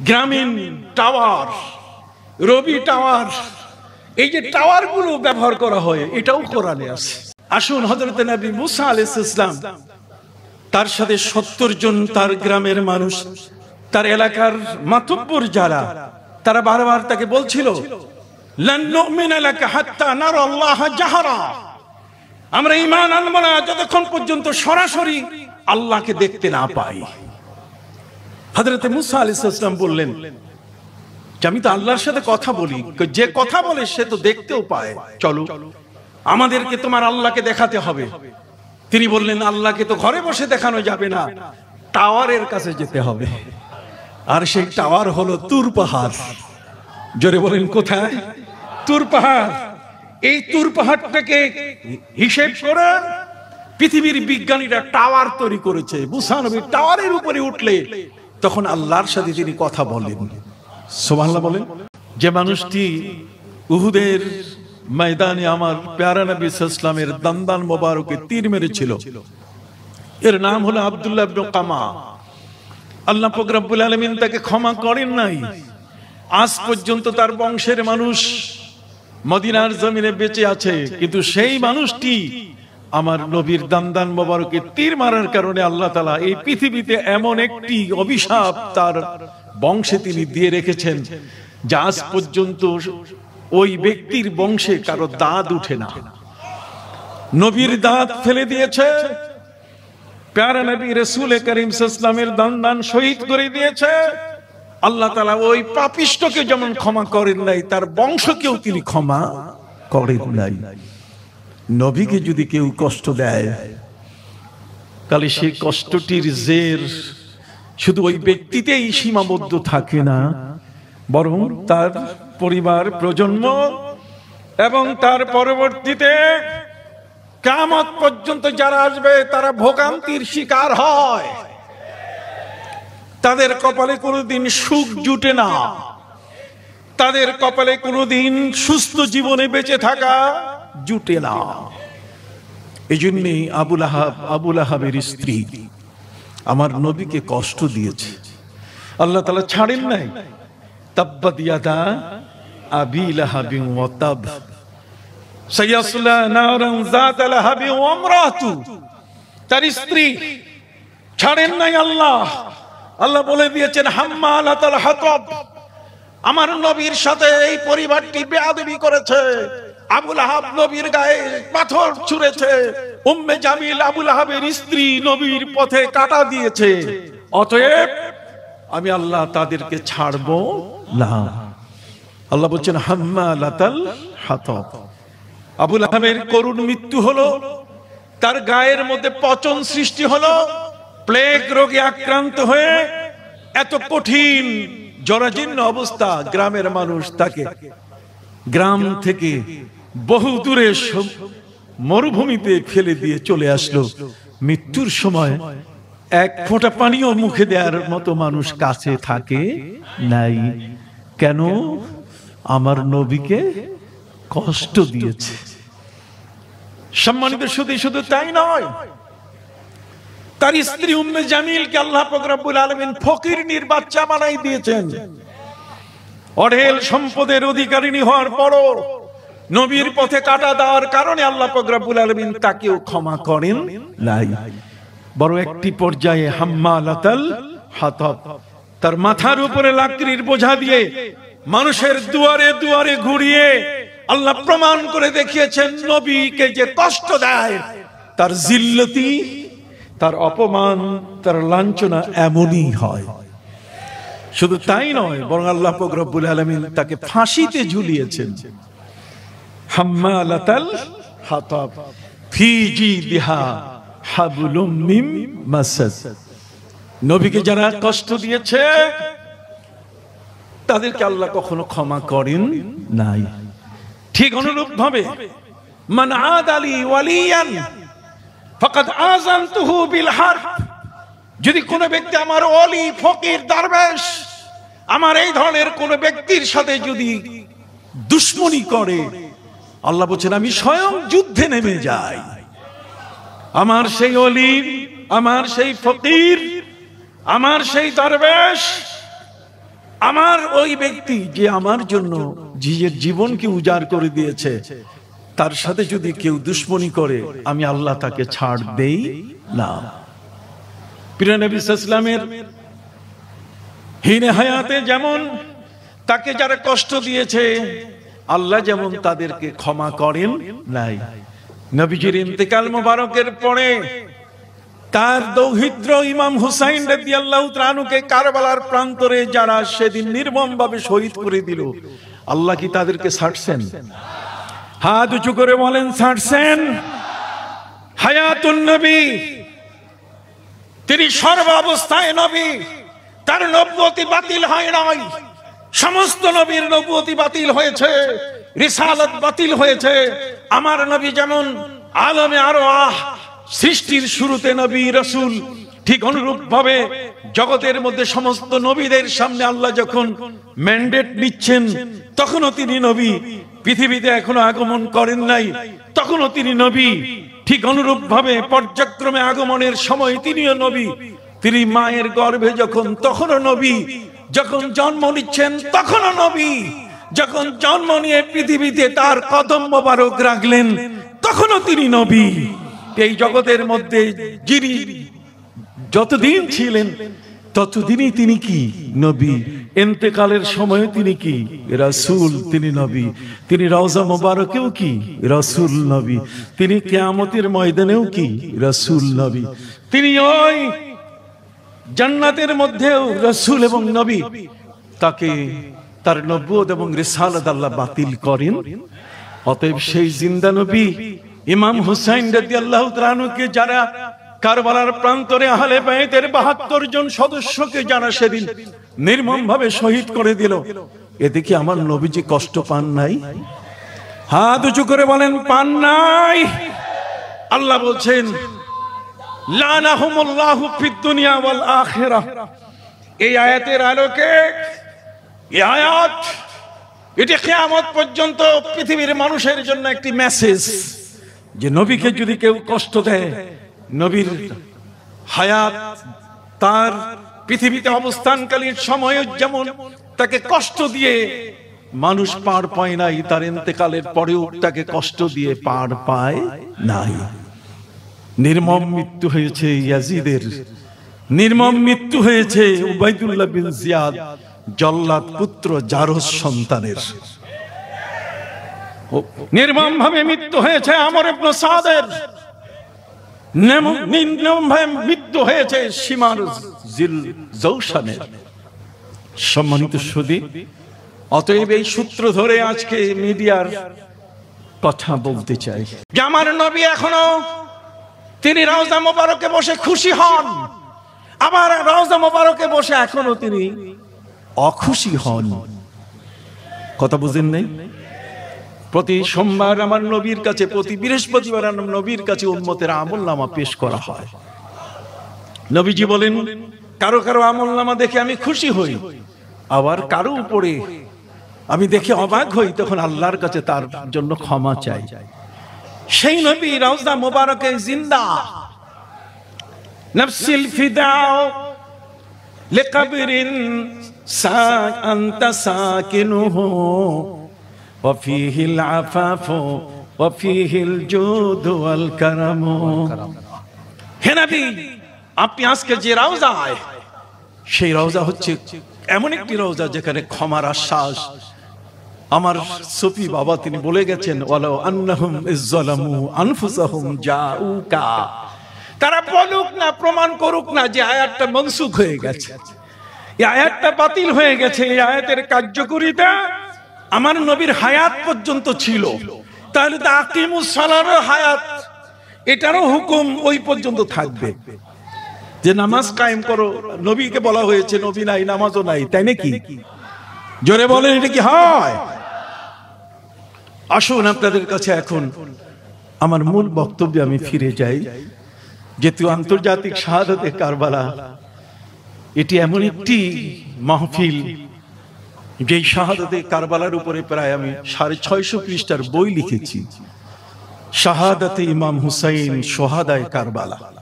গ্রামীণ টাওয়ার, রবি টাওয়ার, এই যে টাওয়ার গুলো ব্যবহার করা হয় এটাও কোরআনে আছে। আসুন, হযরত নবী মুসা আলাইহিস সালাম তার সাথে 70 জন তার গ্রামের মানুষ, তার এলাকার মাতব্বর যারা, তারা বারবার তাকে বলছিল, লান নুমিনা লাকা হাত্তা নারা আল্লাহ জাহরা, আমরা ঈমান আনব না যতক্ষণ পর্যন্ত সরাসরি আল্লাহকে দেখতে না পাই। হযরত মুসা আলাইহিস সালাম বললেন যে আমি তো আল্লাহর সাথে কথা বলি, যে কথা বলে সে তো দেখতেও পায়, চলো আমাদেরকে তোমার আল্লাহকে দেখাতে হবে। তিনি বললেন, আল্লাহকে তো ঘরে বসে দেখানো যাবে না, টাওয়ারের কাছে যেতে হবে। আর সেই টাওয়ার হলো তুর পাহাড়। জোরে বলেন, কোথায়? তুর পাহাড়। এই তুর পাহাড়টাকে হিসেব করে পৃথিবীর বিজ্ঞানীরা টাওয়ার তৈরি করেছে। মুসা নবী টাওয়ারের উপরে উঠলে তখন আল্লাহর সাথে তিনি কথা বলেন। সুবহানাল্লাহ বলেন। যে মানুষটি উহুদের ময়দানে আমার প্যারা নবী সাল্লাল্লাহু আলাইহি ওয়াসাল্লামের দান্দান মোবারকে তীর মেরেছিল, এর নাম হলো আব্দুল্লাহ ইবনে কামা। আল্লাহ পাক রব্বুল আলামিন তাকে ক্ষমা করেন নাই। আজ পর্যন্ত তার বংশের মানুষ মদিনার জমিনে বেঁচে আছে, কিন্তু সেই মানুষটি আমার নবীর দান্দান মোবারকে তীর মারার কারণে আল্লাহ তাআলা এই পৃথিবীতে এমন একটি অভিশাপ তার বংশে তিনি দিয়ে রেখেছেন যে আজ পর্যন্ত ওই ব্যক্তির বংশে কারো দাঁত উঠে না। নবীর দাঁত ফেলে দিয়েছে, প্যারা নবী রাসূল করিম সাল্লাল্লাহু আলাইহি ওয়াসাল্লামের দান শহীদ করে দিয়েছে। আল্লাহ তাআলা ওই পাপিষ্ঠকে যেমন ক্ষমা করেন নাই, তার বংশকেও তিনি ক্ষমা করেন নাই। নবীকে যদি কেউ কষ্ট দেয়, তাহলে সেই কষ্টটির জের শুধু ওই ব্যক্তিতেই সীমাবদ্ধ থাকে না, বরং তার পরিবার, প্রজন্ম এবং তার পরবর্তীতে কিয়ামত পর্যন্ত যারা আসবে তারা ভোগান্তির শিকার হয়। তাদের কপালে কোনোদিন সুখ জুটে না, তাদের কপালে কোনোদিন সুস্থ জীবনে বেঁচে থাকা জুটে না। এই জন্যই আবু লাহাবের স্ত্রী আমার নবীকে কষ্ট দিয়েছে, আল্লাহ তাআলা ছাড়েন নাই। তাব্বাত ইয়াদা আবি লাহাবিন ওয়া তাব সায়াসলা নারান যাতা লাহাবিন ওয়া ইমরাতু, তার স্ত্রী ছাড়েন নাই আল্লাহ। আল্লাহ বলে দিয়েছেন হাম্মালাতুল হাতাব, আমার নবীর সাথে এই পরিবারটি বেয়াদবি করেছে। আবু লাহাব নবীর গায়ে পাথর ছুঁড়েছে, উম্মে জামিল আবু লাহাবের স্ত্রী নবীর পথে কাঁটা দিয়েছে। অতএব আমি আল্লাহ তাদেরকে ছাড়বো না। আল্লাহ বলছেন হাম্মালাতুল হাতাব। আবু লাহাবের করুণ মৃত্যু হলো, তার গায়ের মধ্যে পচন সৃষ্টি হলো, প্লেগ রোগে আক্রান্ত হয়ে এত কঠিন জরাজীর্ণ অবস্থা, গ্রামের মানুষ তাকে গ্রাম থেকে বহু দূরে মরুভূমিতে ফেলে দিয়ে চলে আসলো। মৃত্যুর সময় এক ফোঁটা পানিও মুখে দেওয়ার মতো মানুষ কাছে থাকে নাই। কেন? আমার নবীকে কষ্ট দিয়েছে। সম্মানিত শুধু শুধু তাই নয়, তার স্ত্রী উম্মে জামিলকে আল্লাহ পাক রব্বুল আলামিন ফকিরনির বাচ্চা বানাই দিয়েছেন। অঢেল সম্পদের অধিকারিণী হওয়ার পরও নবীর পথে কাঁটা দেওয়ার কারণে আল্লাহ পাক রব্বুল আলামিন তাকেও ক্ষমা করেন নাই। বড় একটি পর্যায়ে হাম্মালাতুল হাতাব, তার মাথার উপরে লাকড়ির বোঝা দিয়ে মানুষের দুয়ারে দুয়ারে ঘুরিয়ে আল্লাহ প্রমাণ করে দেখিয়েছেন নবীকে যে কষ্ট দেয় তার জিল্লতি, তার অপমান, তার লাঞ্ছনা এমনই হয়। শুধু তাই নয়, বরং আল্লাহ পাক রব্বুল আলামিন তাকে ফাঁসিতে ঝুলিয়েছেন। হাম্মালাতুল হাতাব ফি জিদিহা হাবলুম মিন মাসাদ। নবীকে যারা কষ্ট দিয়েছে তাদেরকে আল্লাহ কখনো ক্ষমা করেন নাই। ঠিক অনুরূপ ভাবে মান আদালি ওয়ালিয়ান ফাকাদ আযানতুহু বিল হারব, যদি কোন ব্যক্তি আমার ওলি, ফকির, দরবেশ, আমার এই ধরনের কোন ব্যক্তির সাথে যদি দুশমনি করে, আল্লাহ বলেন আমি স্বয়ং যুদ্ধে নেমে যাই। আমার সেই ওলি, আমার সেই ফকির, আমার সেই দরবেশ আমার ওই ব্যক্তি যে আমার জন্য নিজের জীবনকে উজাড় করে দিয়েছে, তার সাথে যদি কেউ দুশ্মনী করে আমি আল্লাহ তাকে ছাড় দেই না। প্রিয় নবী সাল্লাল্লাহু আলাইহি ওয়াসাল্লামের হিনে হায়াতে যেমন তাকে যারা কষ্ট দিয়েছে আল্লাহ যেমন তাদেরকে ক্ষমা করেন নাই, নবীজির ইন্তেকাল মোবারকের পরে তার দৌহিত্র ইমাম হুসাইন রাদিয়াল্লাহু তাআলা আনহুকে কারবালার প্রান্তরে যারা সেদিন নির্মমভাবে শহীদ করে দিল, আল্লাহ কি তাদেরকে ছাড়ছেন? হাত উঁচু করে বলেন ছাড়ছেন? হায়াতুন নবী, তিনি সর্বাবস্থায় নবী, তার নবুয়তি বাতিল হয় নাই। সমস্ত নবীর নবুয়তি বাতিল হয়েছে, রিসালাত বাতিল হয়েছে। আমার নবী যেমন আলমে আরওয়াহ, সৃষ্টির শুরুতে নবী রাসূল, ঠিক অনুরূপ ভাবে জগতের মধ্যে সমস্ত নবীদের সামনে আল্লাহ যখন ম্যান্ডেট নিচ্ছেন তখনও তিনি নবী। পৃথিবীতে এখনো আগমন করেন নাই, তখনও তিনি নবী। ঠিক অনুরূপ ভাবে পর্যায়ক্রমে আগমনের সময় তিনিও নবী। তিনি মায়ের গর্ভে যখন, তখনও নবী। যখন জন্ম নিচ্ছেন তখনও নবী। যখন জন্ম নিয়ে পৃথিবীতে তার কদম মোবারক রাখলেন তখনও তিনি নবী। এই জগতের মধ্যে যিনি যতদিন ছিলেন ততদিনই তিনি কি নবী। ইন্তেকালের সময় তিনি কি রাসূল, তিনি নবী। তিনি রওজা মোবারকেও কি রাসূল নবী। তিনি কিয়ামতের ময়দানেও কি রাসূল নবী। তিনি ওই জান্নাতের মধ্যেও রাসূল এবং নবী। তাকে তার নবুয়ত এবং রিসালাত আল্লাহ বাতিল করেন। অতএব সেই জিন্দা নবী ইমাম হুসাইন রাদিয়াল্লাহু তাআলা আনহুকে যারা কারবালার প্রান্তরে আহলে বাইতের ৭২ জন সদস্যকে যারা সেদিন নির্মমভাবে শহীদ করে দিল, এতে কি আমার নবীজি কষ্ট পান নাই? হাত উঁচু করে বলেন পান নাই? আল্লাহ বলছেন লানাহুমুল্লাহু ফিদ দুনিয়া ওয়াল আখিরাহ। এই আয়াতের আলোকে, এই আয়াত এটি কিয়ামত পর্যন্ত পৃথিবীর মানুষের জন্য একটি মেসেজ, যে নবীকে যদি কেউ কষ্ট দেয়, নবীর হায়াত তার পৃথিবীতে অবস্থানকালীন সময়ে যেমন তাকে কষ্ট দিয়ে মানুষ পার পায় নাই, তার ইন্তেকালের পরেও তাকে কষ্ট দিয়ে পার পায় নাই। নির্মম মৃত্যু হয়েছে ইয়াজিদের, নির্মম মৃত্যু হয়েছে উবাইদুল্লাহ বিন জিয়াদ জল্লাদ পুত্র জারজ সন্তানের, নির্মম ভাবে মৃত্যু হয়েছে আমর ইবনে সাদের, নির্মম ভাবে মৃত্যু হয়েছে শিমার জিল জৌশানের। সম্মানিত সুধী, অতএব এই সূত্র ধরে আজকে মিডিয়ার কথা বলতে চাই যে আমার নবী এখনো তিনি রওজা মোবারকে বসে খুশি হন, আবার রওজা মোবারকে বসে এখনো তিনি অখুশি হন। কথা বুঝেন নাই? প্রতি সোমবার আমার নবীর কাছে, প্রতি বৃহস্পতিবার আমার নবীর কাছে উম্মতের আমলনামা পেশ করা হয়। নবীজি বলেন কারো কারো আমলনামা দেখে আমি খুশি হই, আবার কারো উপরে আমি দেখে অবাক হই, তখন আল্লাহর কাছে তার জন্য ক্ষমা চাই। সেই নবী রওজা মোবারকে জিন্দা, নফসিল ফিদাও লিকবরিন সা আনতা সাকিনুহু ওয়া ফীহিল আফাফু ওয়া ফীহিল জুদু ওয়াল কারামু। হে নবী, আপনি আজকে যে রওজায়, সেই রওজা হচ্ছে এমন একটি রওজা যেখানে ক্ষমার আশ্বাস। আমার সুফি বাবা তিনি বলে গেছেন, ওয়ালাউ আন্নাহুম ইযলামু আনফুসাহুম জাউকা, তারা বলুক না, প্রমাণ করুক না যে আয়াতটা মনসুখ হয়ে গেছে, এই আয়াতটা বাতিল হয়ে গেছে, এই আয়াতের কার্যকারিতা আমার নবীর হায়াত পর্যন্ত ছিল, তাহলে তো আকিমুস সালাতের হায়াত, এটারও হুকুম ওই পর্যন্ত থাকবে যে নামাজ কায়েম করো। নবীকে বলা হয়েছে নবী নাই, নামাজও নাই, তাই নাকি? জোরে বলেন, এটা কি হয়? আসুন আপনাদের কাছে এখন আমার মূল বক্তব্যে আমি ফিরে যাই। যেহেতু আন্তর্জাতিক শাহাদাতে কারবালা এটি এমন একটি মাহফিল, যেই শাহাদাতে কারবালার উপরে প্রায় আমি 650 পৃষ্ঠার বই লিখেছি, শাহাদাতে ইমাম হুসাইন সোহাদায়ে কারবালা।